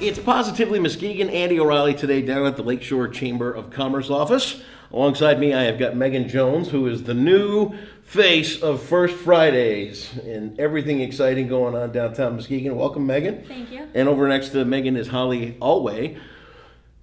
It's Positively Muskegon. Andy O'Reilly today down at the Lakeshore Chamber of Commerce office. Alongside me, I have got Megan Jones, who is the new face of First Fridays and everything exciting going on downtown Muskegon. Welcome, Megan. Thank you. And over next to Megan is Holly Alway.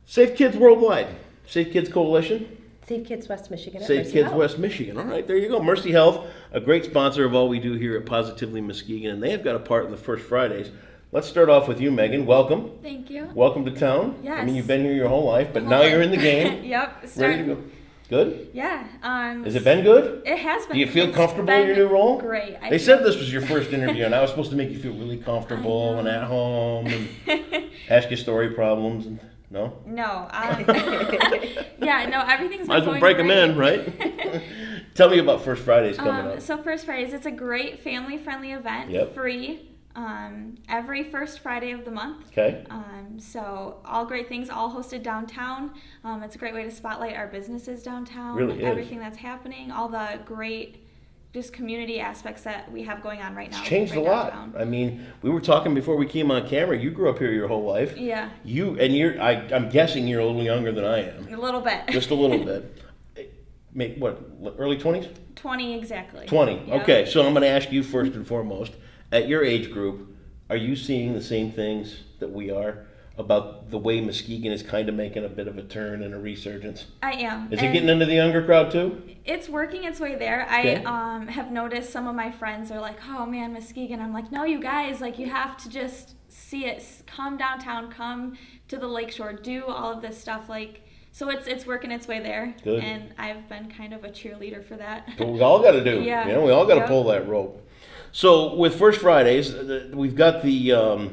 Safe Kids Worldwide. Safe Kids Coalition. Safe Kids West Michigan. Safe Kids West Michigan. All right, there you go. Mercy Health, a great sponsor of all we do here at Positively Muskegon, and they have got a part in the First Fridays. Let's start off with you, Megan. Welcome. Thank you. Welcome to town. Yes. I mean, you've been here your whole life, but now you're in the game. Yep. Ready to go. Good? Yeah. Has it been good? It has been. Do you feel It's comfortable in your new role? Great. They said this was your first interview, and I was supposed to make you feel really comfortable and at home and ask you story problems. And, no? No. Yeah, no, everything's Might as well break them in, right? Tell me about First Fridays coming up. So First Fridays, it's a great family-friendly event, Yep. free, every first Friday of the month. Okay. So all great things, all hosted downtown. It's a great way to spotlight our businesses downtown. Really is. Everything that's happening, all the great just community aspects that we have going on right now. It's changed a right lot. downtown. I mean, we were talking before we came on camera. You grew up here your whole life. Yeah, I'm guessing you're a little younger than I am. a little bit. Just a little bit. What, early 20s? 20 exactly. 20. Yeah. Okay, so I'm going to ask you first and foremost, at your age group, are you seeing the same things that we are about the way Muskegon is kind of making a bit of a turn and a resurgence? I am. Is it getting into the younger crowd too? It's working its way there. Okay. I have noticed some of my friends are like, oh man, Muskegon. I'm like, no, you guys, like you have to just see it. Come downtown, come to the lakeshore, do all of this stuff. Like, so it's working its way there. Good. And I've been kind of a cheerleader for that. What we all got to do. Yeah. You know, we all got to Yep. pull that rope. So with First Fridays, we've got the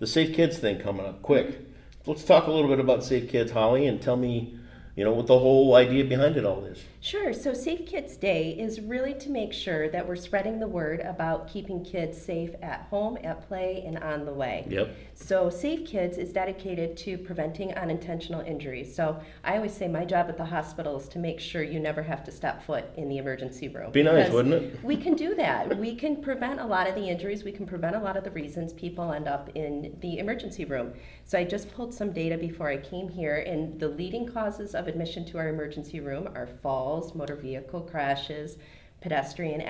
Safe Kids thing coming up. Quick, let's talk a little bit about Safe Kids, Holly, and tell me, you know, what the whole idea behind it all is. Sure. So Safe Kids Day is really to make sure that we're spreading the word about keeping kids safe at home, at play, and on the way. Yep. So Safe Kids is dedicated to preventing unintentional injuries. So I always say my job at the hospital is to make sure you never have to step foot in the emergency room. Be nice, Because wouldn't it? We can do that. We can prevent a lot of the injuries. We can prevent a lot of the reasons people end up in the emergency room. So I just pulled some data before I came here, and the leading causes of admission to our emergency room are falls, motor vehicle crashes, pedestrian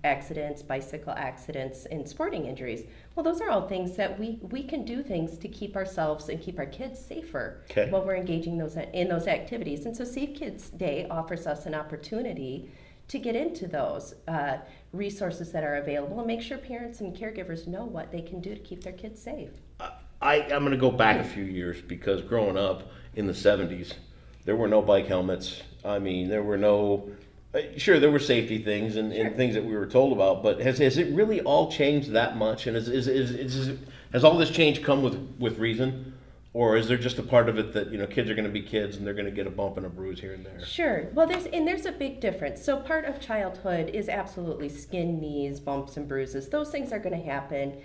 accidents, bicycle accidents, and sporting injuries. Well, those are all things that we can do things to keep ourselves and keep our kids safer Okay. while we're engaging in those activities. And so Safe Kids Day offers us an opportunity to get into those resources that are available and make sure parents and caregivers know what they can do to keep their kids safe. I'm going to go back a few years because growing up in the 70s, there were no bike helmets. I mean, there were no, sure, there were safety things and things that we were told about, but has it really all changed that much? And has all this change come with reason? Or is there just a part of it that, you know, kids are going to be kids and they're going to get a bump and a bruise here and there? Sure. Well, there's a big difference. So part of childhood is absolutely skin, knees, bumps, and bruises. Those things are going to happen.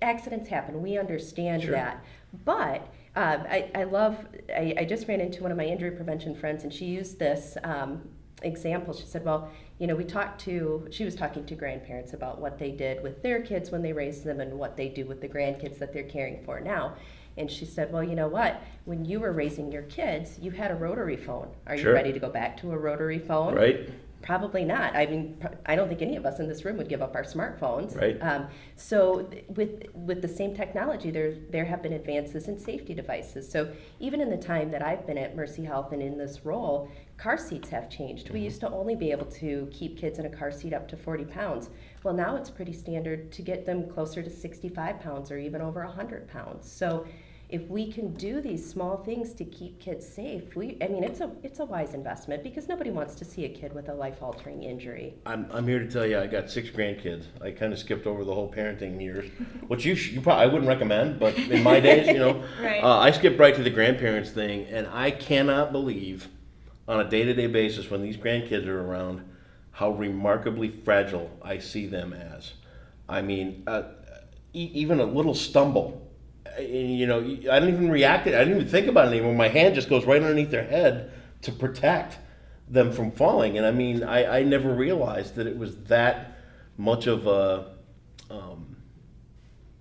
Accidents happen. We understand Sure. that. But I just ran into one of my injury prevention friends, and she used this example. She said, well, you know, she was talking to grandparents about what they did with their kids when they raised them and what they do with the grandkids that they're caring for now. And she said, well, you know what? When you were raising your kids, you had a rotary phone. Are Sure. you ready to go back to a rotary phone? Right? Probably not. I mean, I don't think any of us in this room would give up our smartphones. Right. So with the same technology, there have been advances in safety devices. So even in the time that I've been at Mercy Health and in this role, car seats have changed. We used to only be able to keep kids in a car seat up to 40 pounds. Well, now it's pretty standard to get them closer to 65 pounds or even over 100 pounds. So if we can do these small things to keep kids safe, it's a wise investment because nobody wants to see a kid with a life-altering injury. I'm here to tell you I got 6 grandkids. I kind of skipped over the whole parenting years, which you probably I wouldn't recommend, but in my days, you know, Right. I skipped right to the grandparents thing, and I cannot believe on a day-to-day basis when these grandkids are around how remarkably fragile I see them as. I mean, even a little stumble. You know, I don't even react. I didn't even think about it anymore. My hand just goes right underneath their head to protect them from falling. And I mean, I never realized that it was that much of a,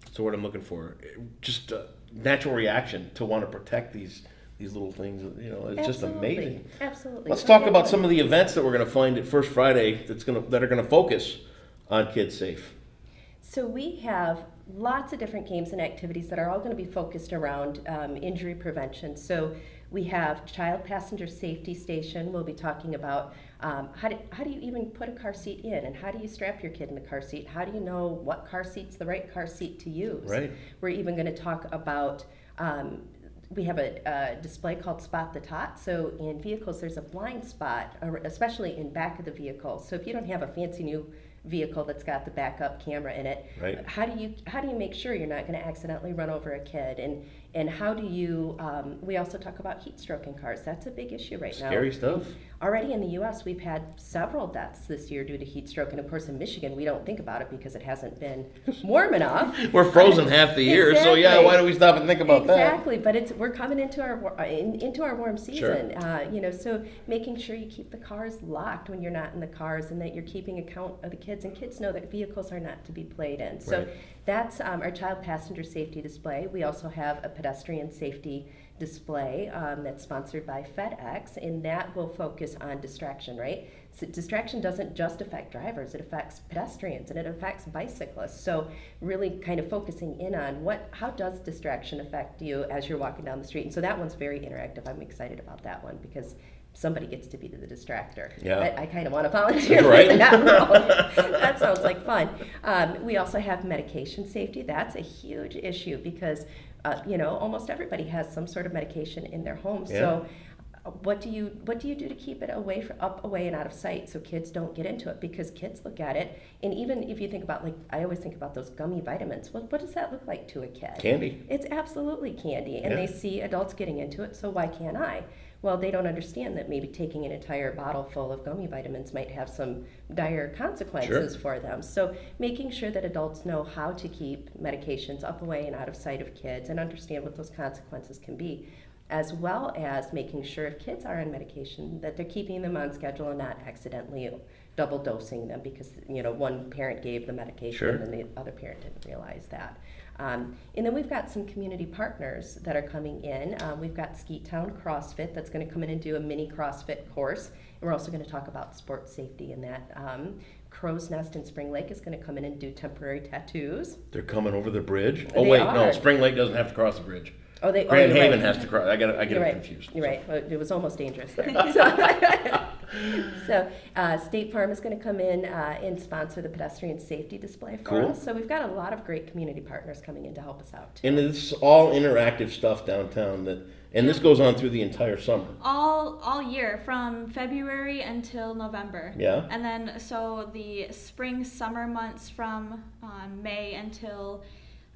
what's the word I'm looking for? Just natural reaction to want to protect these little things. You know, it's just Absolutely. amazing. Absolutely. Let's talk about some of the events that we're going to find at First Friday that are going to focus on Kids Safe. So we have lots of different games and activities that are all going to be focused around injury prevention. So we have Child Passenger Safety Station. We'll be talking about how do you even put a car seat in, and how do you strap your kid in the car seat? How do you know what car seat's the right car seat to use? Right. We're even going to talk about we have a display called Spot the Tot. So in vehicles, there's a blind spot, especially in back of the vehicle. So if you don't have a fancy new vehicle that's got the backup camera in it, Right. how do you make sure you're not going to accidentally run over a kid? And how do you? We also talk about heat stroke in cars. That's a big issue right now. Scary stuff. Already in the U.S., we've had several deaths this year due to heat stroke, and of course in Michigan, we don't think about it because it hasn't been warm enough. We're frozen half the year, so yeah, Exactly. why do we stop and think about that? Exactly, but we're coming into our warm season. You know, so making sure you keep the cars locked when you're not in the cars, and that you're keeping account of the kids, and kids know that vehicles are not to be played in. So Right. that's our child passenger safety display. We also have a pedestrian safety display that's sponsored by FedEx, and that will focus on distraction, right? So distraction doesn't just affect drivers, it affects pedestrians and it affects bicyclists. So really kind of focusing in on how does distraction affect you as you're walking down the street? And so that one's very interactive. I'm excited about that one because somebody gets to be the distractor. Yeah. I kind of want to volunteer Right. for that role. That sounds like fun. We also have medication safety. That's a huge issue because you know, almost everybody has some sort of medication in their home. Yeah. So what do you do to keep it away and out of sight so kids don't get into it? Because kids look at it, and even if you think about, like, I always think about those gummy vitamins. What does that look like to a kid? Candy. It's absolutely candy, and Yeah. they see adults getting into it, so why can't I? Well, they don't understand that maybe taking an entire bottle full of gummy vitamins might have some dire consequences for them. So making sure that adults know how to keep medications up, away, and out of sight of kids and understand what those consequences can be, as well as making sure if kids are on medication that they're keeping them on schedule and not accidentally double dosing them because, you know, one parent gave the medication Sure. and the other parent didn't realize that. And then we've got some community partners that are coming in. We've got Skeet Town CrossFit that's going to come in and do a mini CrossFit course. And we're also going to talk about sports safety in that. Crow's Nest in Spring Lake is going to come in and do temporary tattoos. They're coming over the bridge. Oh They wait, no, are. Spring Lake doesn't have to cross the bridge. Grand Grand Haven has to cross. I get You're it right. confused. You're right. Well, it was almost dangerous there. So State Farm is going to come in and sponsor the pedestrian safety display for Cool. us. So we've got a lot of great community partners coming in to help us out. And it's all interactive stuff downtown and this goes on through the entire summer. All year from February until November. Yeah. And then so the spring summer months from May until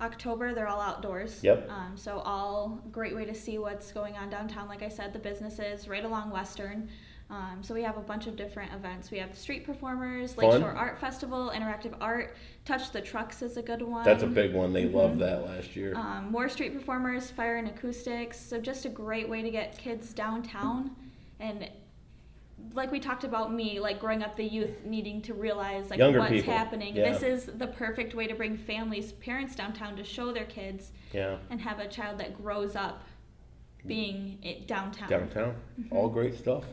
October, they're all outdoors. Yep. So all great way to see what's going on downtown. Like I said, the businesses right along Western. So we have a bunch of different events. We have street performers, Fun. Lakeshore Art Festival, interactive art. Touch the Trucks is a good one. That's a big one. They loved that last year. More street performers, fire and acoustics. So just a great way to get kids downtown. And like we talked about me, like growing up, the youth needing to realize like Younger what's people. happening. Yeah. This is the perfect way to bring families, parents downtown to show their kids Yeah. and have a child that grows up being downtown. Downtown. All great stuff.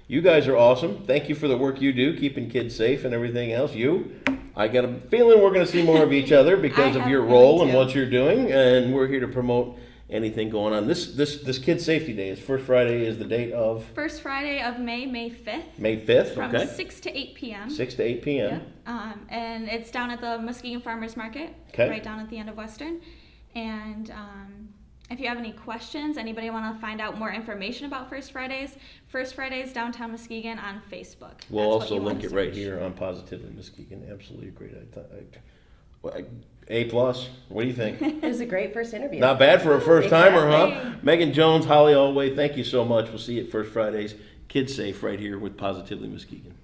You guys are awesome. Thank you for the work you do, keeping kids safe and everything else. I got a feeling we're going to see more of each other because I of have your a role feeling and too. what you're doing, and we're here to promote anything going on. This Kid Safety Day is First Friday is the date of First Friday of May 5th, May 5th, from okay? 6 to 8 p.m. 6 to 8 p.m. And it's down at the Muskegon Farmers Market, Okay. right down at the end of Western. And if you have any questions, anybody want to find out more information about First Fridays Downtown Muskegon on Facebook. We'll That's what also you want link to it right search. here on Positively Muskegon. Absolutely great. A+. What do you think? It was a great first interview. Not bad for a first timer, huh? Exactly. Megan Jones, Holly Allway, thank you so much. We'll see you at First Fridays. Kids Safe right here with Positively Muskegon.